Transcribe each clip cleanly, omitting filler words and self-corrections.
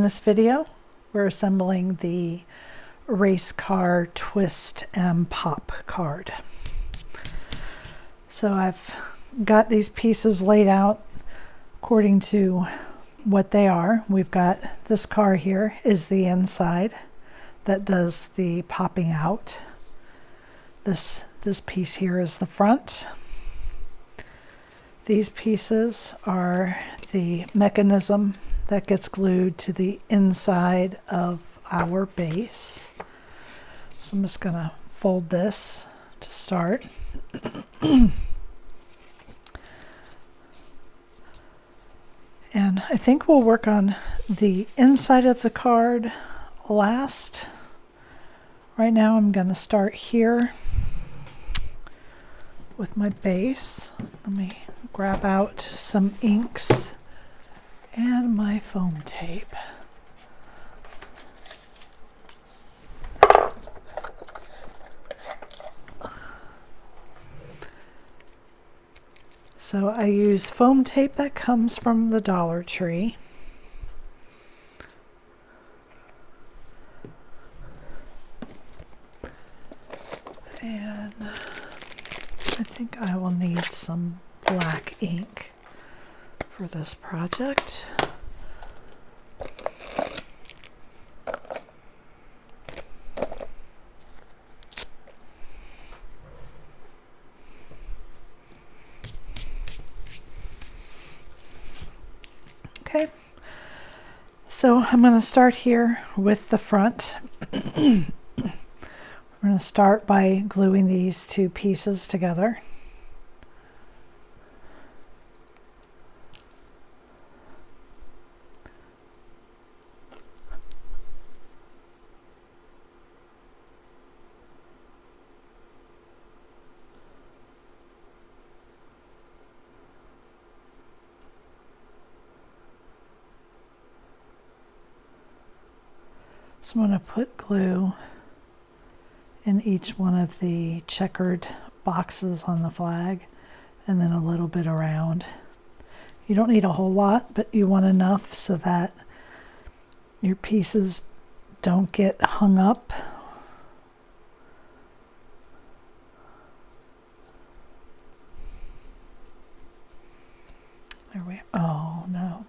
In this video, we're assembling the race car twist and pop card. So I've got these pieces laid out according to what they are. We've got this car here is the inside that does the popping out. This piece here is the front. These pieces are the mechanism that gets glued to the inside of our base. So I'm just going to fold this to start. And I think we'll work on the inside of the card last. Right now I'm going to start here with my base. Let me grab out some inks and my foam tape. So I use foam tape that comes from the Dollar Tree. And I think I will need some black ink for this project. Okay, so I'm going to start here with the front. We're going to start by gluing these two pieces together. So I'm going to put glue in each one of the checkered boxes on the flag and then a little bit around. You don't need a whole lot, but you want enough so that your pieces don't get hung up. There we are. Oh no.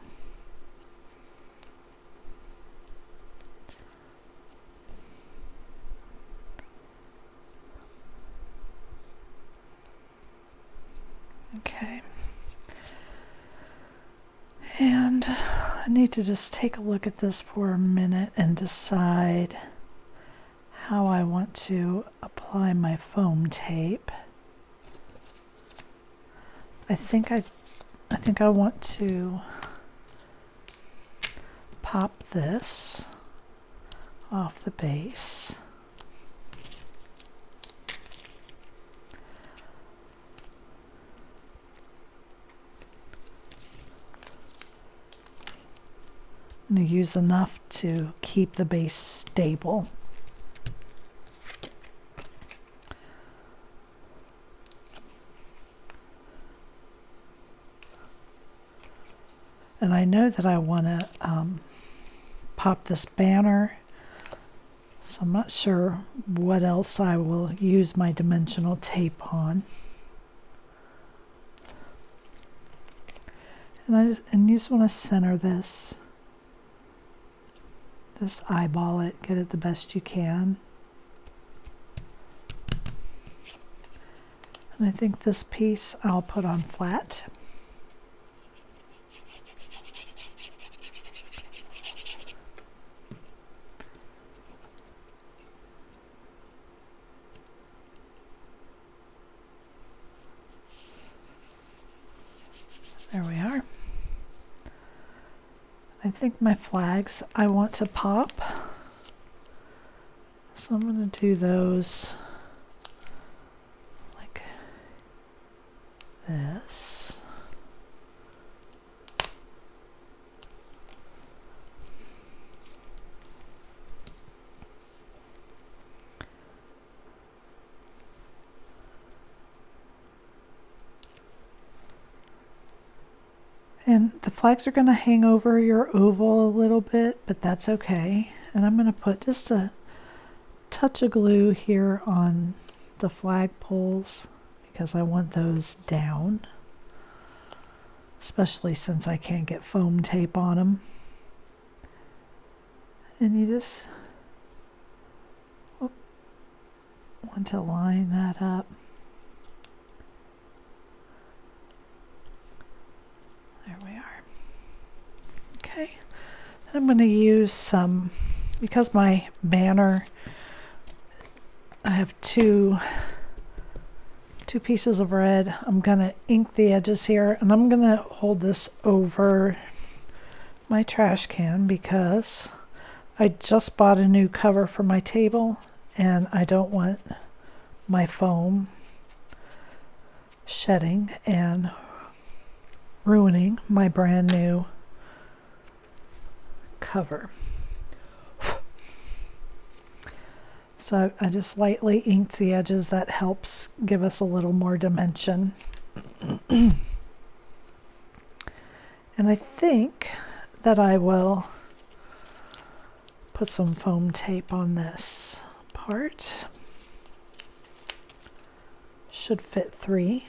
Okay, and I need to just take a look at this for a minute and decide how I want to apply my foam tape. I think I want to pop this off the base. I'm going to use enough to keep the base stable. And I know that I want to pop this banner, so I'm not sure what else I will use my dimensional tape on. And you just want to center this. Just eyeball it, get it the best you can. And I think this piece I'll put on flat. There we are. I think my flags I want to pop, so I'm going to do those like this. And the flags are going to hang over your oval a little bit, but that's okay. And I'm going to put just a touch of glue here on the flag poles because I want those down, especially since I can't get foam tape on them. And you just want to line that up. There we are. Okay. And I'm going to use some, because my banner, I have two pieces of red. I'm going to ink the edges here, and I'm going to hold this over my trash can because I just bought a new cover for my table and I don't want my foam shedding and ruining my brand new cover. So I just lightly inked the edges. That helps give us a little more dimension. And I think that I will put some foam tape on this part. Should fit 3.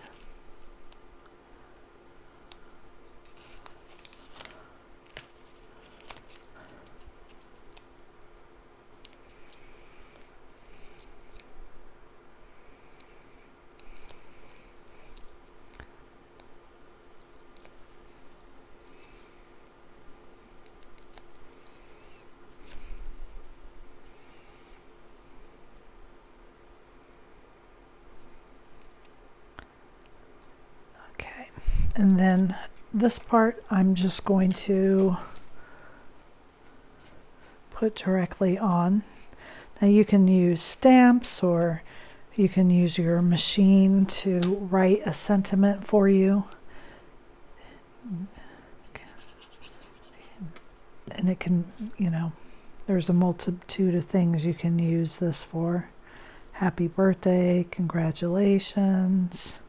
And then this part I'm just going to put directly on. Now you can use stamps or you can use your machine to write a sentiment for you. And it can, you know, there's a multitude of things you can use this for. Happy birthday, congratulations.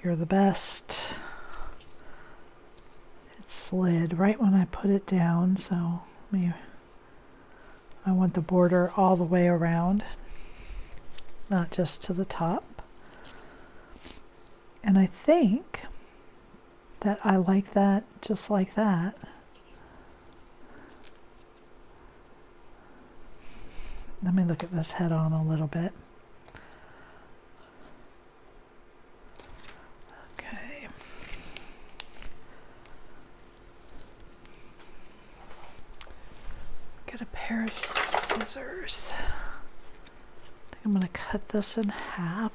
You're the best. It slid right when I put it down, so I want the border all the way around, not just to the top. And I think that I like that just like that. Let me look at this head on a little bit. Get a pair of scissors. I think I'm going to cut this in half.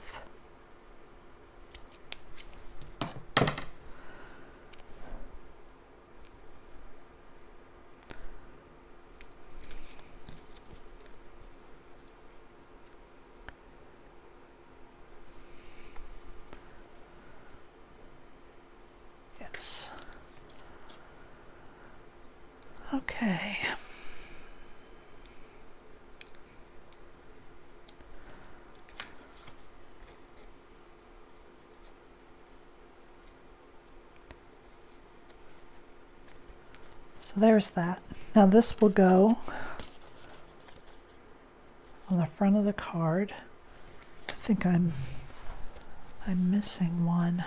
Yes. Okay. So there's that. Now this will go on the front of the card. I think I'm missing one.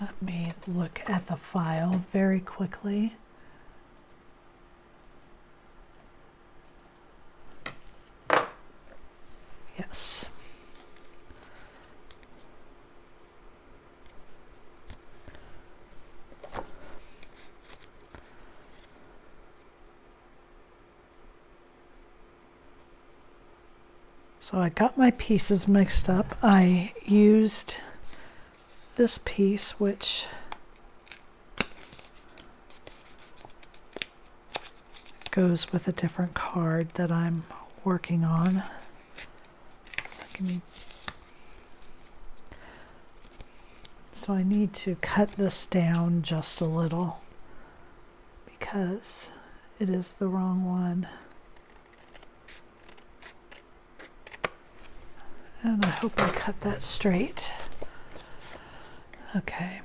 Let me look at the file very quickly. Yes. So I got my pieces mixed up. I used this piece, which goes with a different card that I'm working on. So I need to cut this down just a little because it is the wrong one. And I hope I cut that straight. Okay.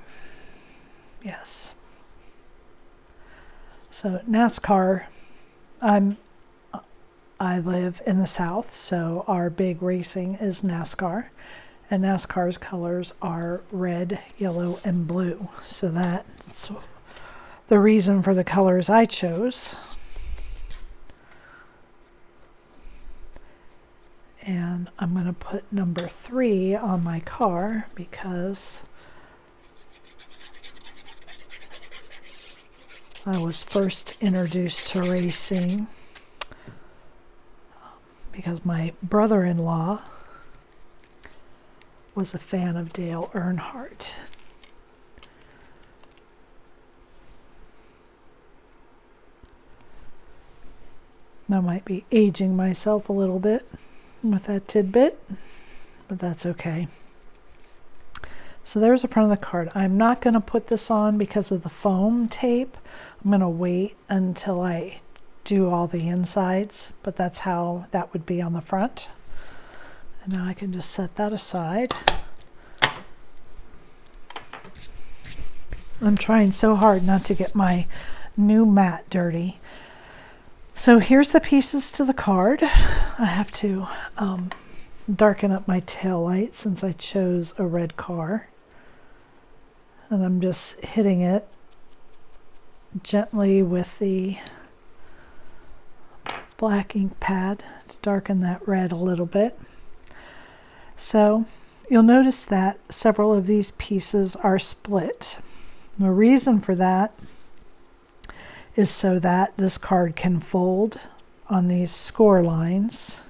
Yes. So NASCAR, I live in the South, so our big racing is NASCAR. And NASCAR's colors are red, yellow, and blue. So that's the reason for the colors I chose. And I'm going to put number 3 on my car because I was first introduced to racing because my brother-in-law was a fan of Dale Earnhardt. I might be aging myself a little bit with that tidbit, but that's okay. So there's the front of the card. I'm not going to put this on because of the foam tape. I'm going to wait until I do all the insides, but that's how that would be on the front. And now I can just set that aside. I'm trying so hard not to get my new mat dirty. So here's the pieces to the card. I have to darken up my tail light since I chose a red car. And I'm just hitting it gently with the black ink pad to darken that red a little bit. So you'll notice that several of these pieces are split. The reason for that is so that this card can fold on these score lines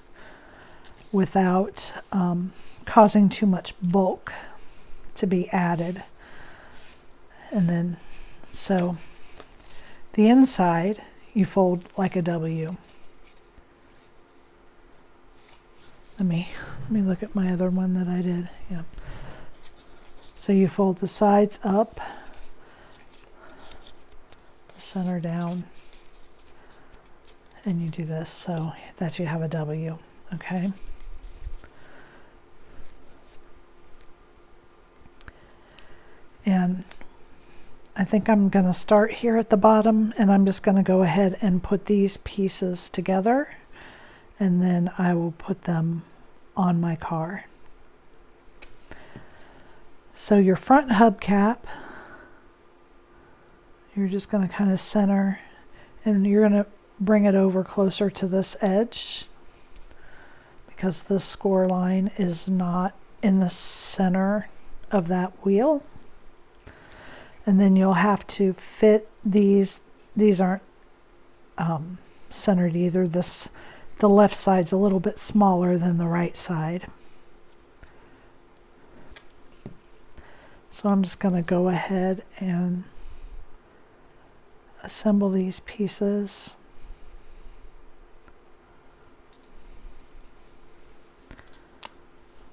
without causing too much bulk to be added. And then, so the inside you fold like a W. Let me look at my other one that I did. Yeah. So you fold the sides up, the center down, and you do this so that you have a W. Okay. And I think I'm going to start here at the bottom, and I'm just going to go ahead and put these pieces together, and then I will put them on my car. So your front hubcap, you're just going to kind of center, and you're going to bring it over closer to this edge because this score line is not in the center of that wheel. And then you'll have to fit these aren't centered either. The left side's a little bit smaller than the right side. So I'm just going to go ahead and assemble these pieces.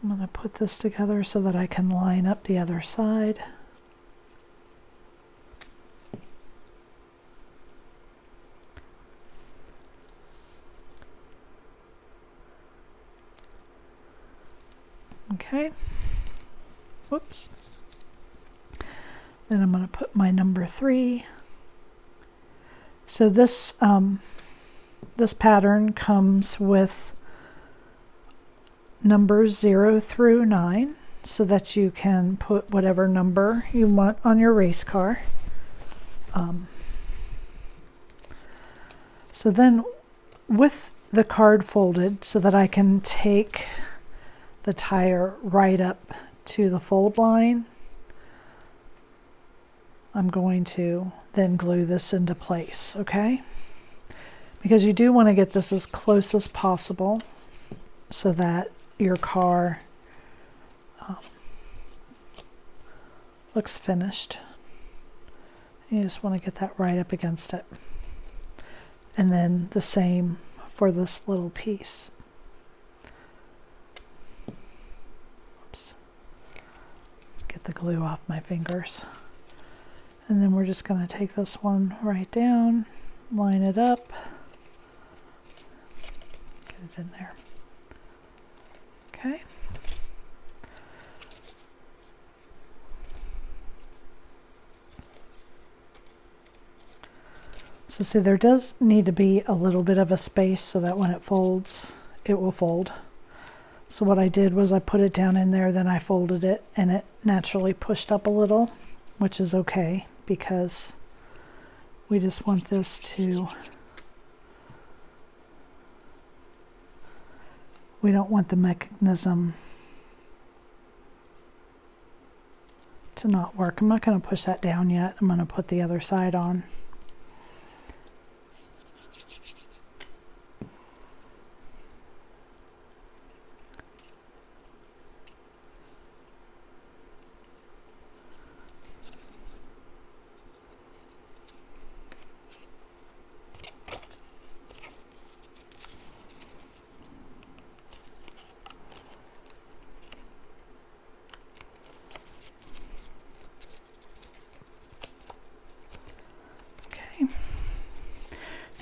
I'm going to put this together so that I can line up the other side. Okay. Whoops. Then I'm going to put my number 3. So this this pattern comes with numbers 0 through 9 so that you can put whatever number you want on your race car. So then with the card folded so that I can take the tire right up to the fold line, I'm going to then glue this into place, okay? Because you do want to get this as close as possible so that your car looks finished. You just want to get that right up against it. And then the same for this little piece. the glue off my fingers. And then we're just going to take this one right down, line it up, get it in there. Okay. So see, there does need to be a little bit of a space so that when it folds, it will fold. So what I did was I put it down in there, then I folded it, and it naturally pushed up a little, which is okay because we just want this to, we don't want the mechanism to not work. I'm not going to push that down yet. I'm going to put the other side on.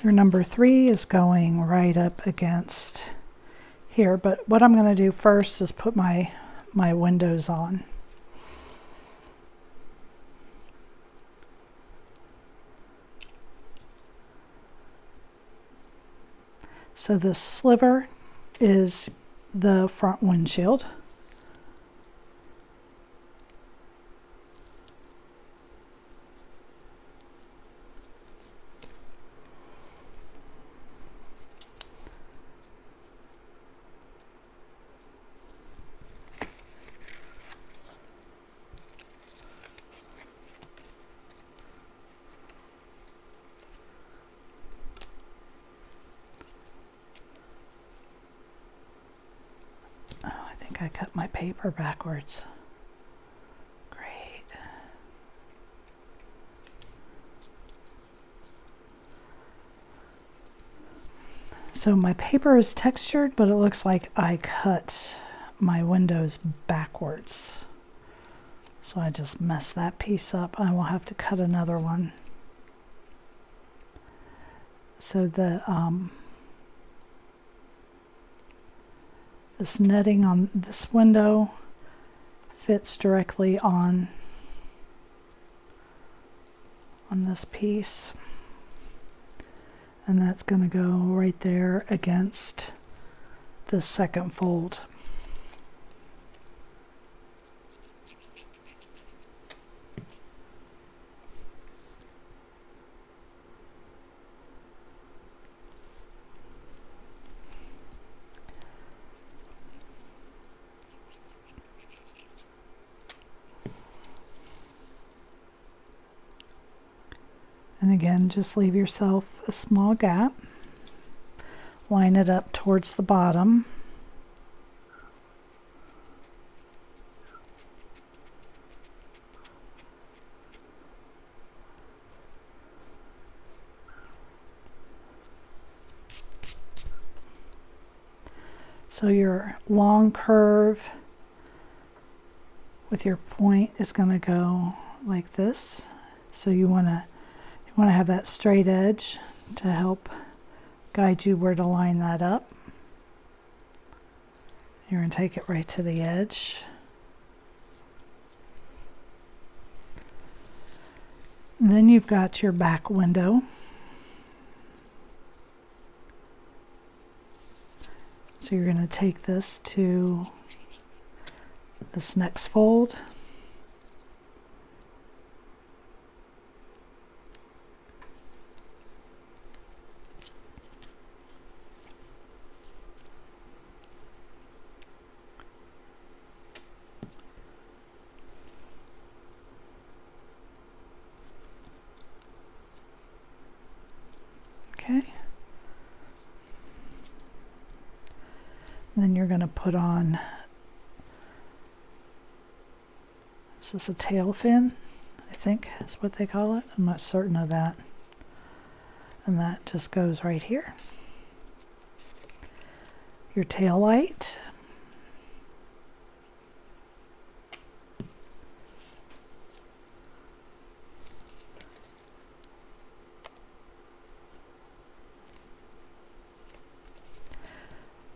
Your number 3 is going right up against here, but what I'm going to do first is put my windows on. So this sliver is the front windshield. I cut my paper backwards. Great. So my paper is textured, but it looks like I cut my windows backwards. So I just messed that piece up. I will have to cut another one. So this netting on this window fits directly on this piece, and that's going to go right there against the second fold. And again, just leave yourself a small gap. Line it up towards the bottom. So your long curve with your point is going to go like this. So you want to have that straight edge to help guide you where to line that up. You're going to take it right to the edge. And then you've got your back window. So you're going to take this to this next fold. Okay. And then you're going to put on, is this a tail fin? I think is what they call it. I'm not certain of that. And that just goes right here. Your tail light.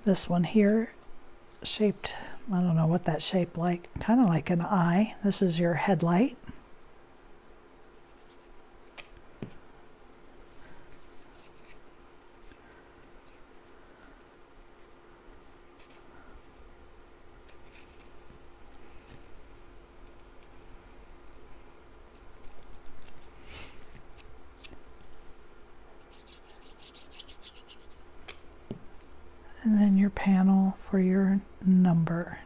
This one here, shaped, I don't know what that shape like, kind of like an eye. This is your headlight. And then your panel for your number.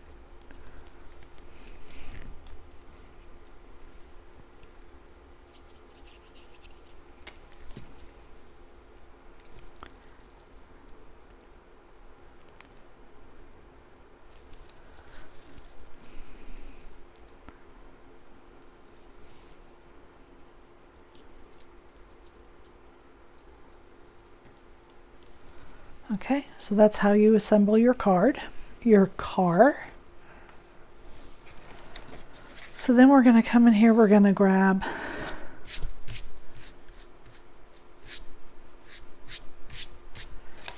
Okay, so that's how you assemble your card, your car. So then we're going to come in here, we're going to grab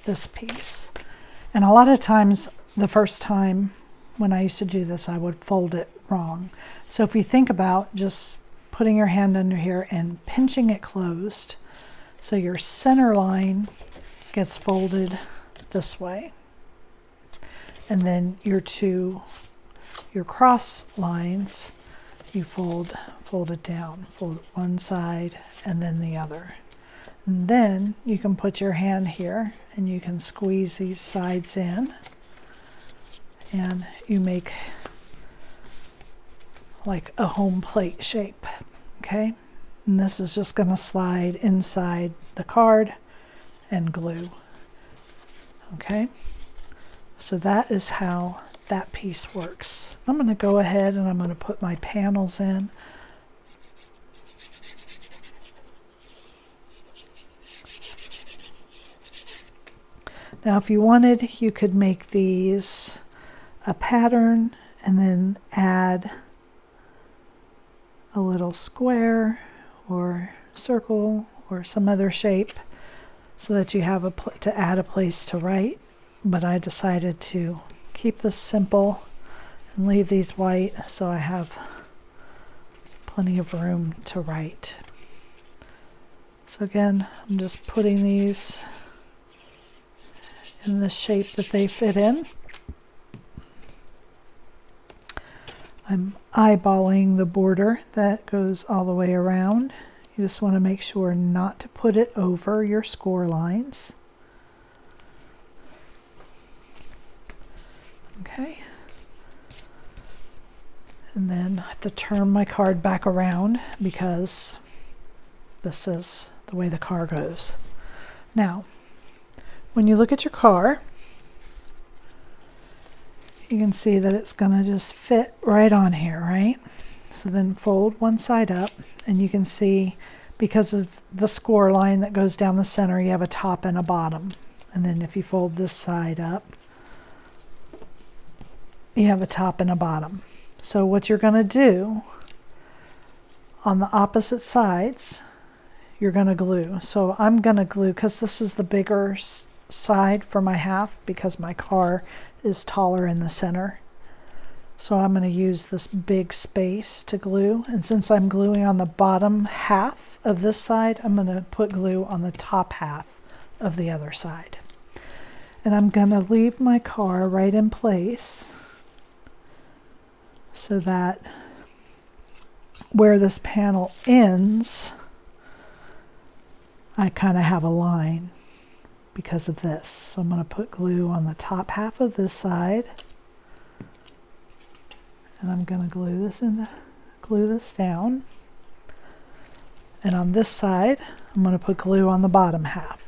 this piece. And a lot of times, the first time when I used to do this, I would fold it wrong. So if you think about just putting your hand under here and pinching it closed, so your center line gets folded this way, and then your cross lines you fold it down, fold one side and then the other, and then you can put your hand here and you can squeeze these sides in and you make like a home plate shape. Okay, and this is just going to slide inside the card and glue. Okay, so that is how that piece works. I'm going to go ahead and I'm going to put my panels in. Now if you wanted, you could make these a pattern and then add a little square or circle or some other shape so that you have to add a place to write. But I decided to keep this simple and leave these white so I have plenty of room to write. So again, I'm just putting these in the shape that they fit in. I'm eyeballing the border that goes all the way around. You just want to make sure not to put it over your score lines. Okay. And then I have to turn my card back around because this is the way the car goes. Now, when you look at your car, you can see that it's going to just fit right on here, right? So then fold one side up and you can see because of the score line that goes down the center, you have a top and a bottom. And then if you fold this side up, you have a top and a bottom. So what you're going to do on the opposite sides, you're going to glue. So I'm going to glue because this is the bigger side for my half because my car is taller in the center. So I'm going to use this big space to glue. And since I'm gluing on the bottom half of this side, I'm going to put glue on the top half of the other side. And I'm going to leave my car right in place so that where this panel ends, I kind of have a line because of this. So I'm going to put glue on the top half of this side. And I'm going to glue this down. And on this side, I'm going to put glue on the bottom half.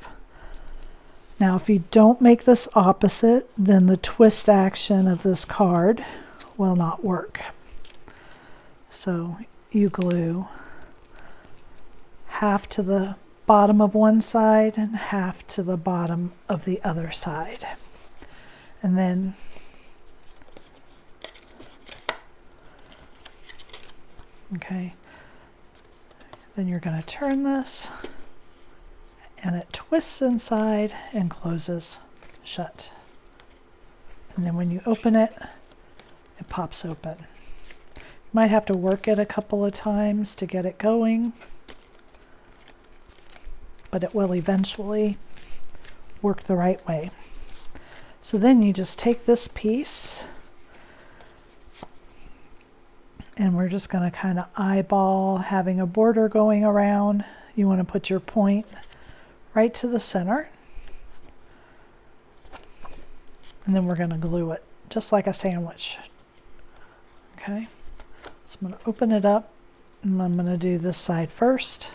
Now, if you don't make this opposite, then the twist action of this card will not work. So you glue half to the bottom of one side and half to the bottom of the other side. And then okay, then you're going to turn this and it twists inside and closes shut. And then when you open it, it pops open. You might have to work it a couple of times to get it going, but it will eventually work the right way. So then you just take this piece, and we're just going to kind of eyeball having a border going around. You want to put your point right to the center, and then we're going to glue it just like a sandwich. Okay, so I'm going to open it up, and I'm going to do this side first.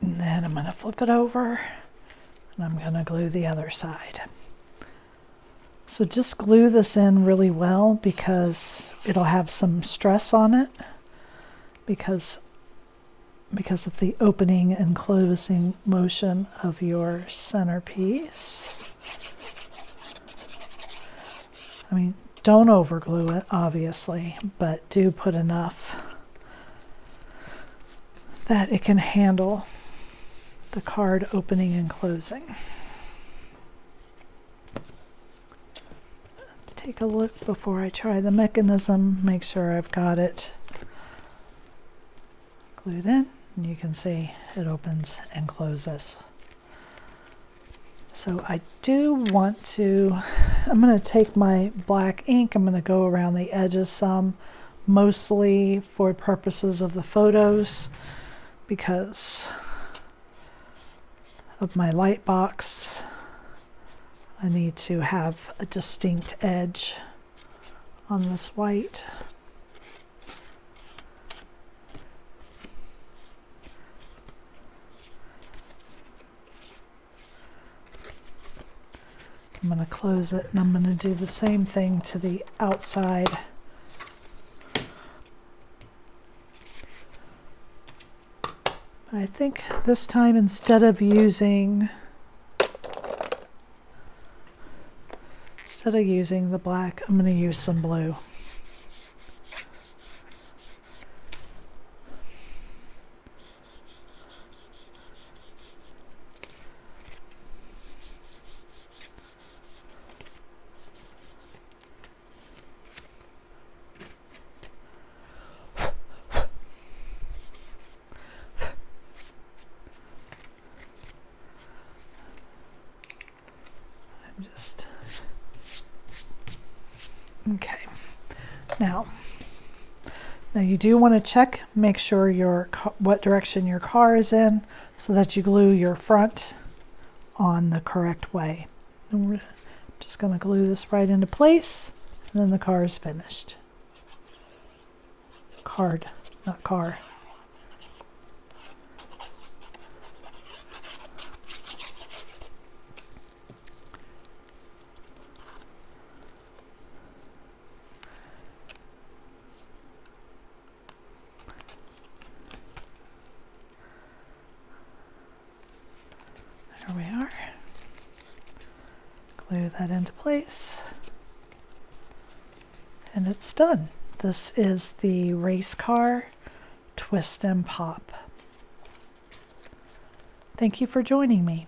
And then I'm going to flip it over, and I'm going to glue the other side. So just glue this in really well, because it'll have some stress on it because of the opening and closing motion of your centerpiece. I mean, don't over glue it, obviously, but do put enough that it can handle the card opening and closing. Take a look before I try the mechanism, make sure I've got it glued in, and you can see it opens and closes. So I do want to, I'm going to take my black ink, I'm going to go around the edges some, mostly for purposes of the photos, because of my light box. I need to have a distinct edge on this white. I'm going to close it, and I'm going to do the same thing to the outside. I think this time, instead of using the black, I'm going to use some blue. Okay, now you do want to check, make sure what direction your car is in, so that you glue your front on the correct way. And we're just going to glue this right into place, and then the car is finished. Card, not car. There we are. Glue that into place, and it's done. This is the race car twist and pop. Thank you for joining me.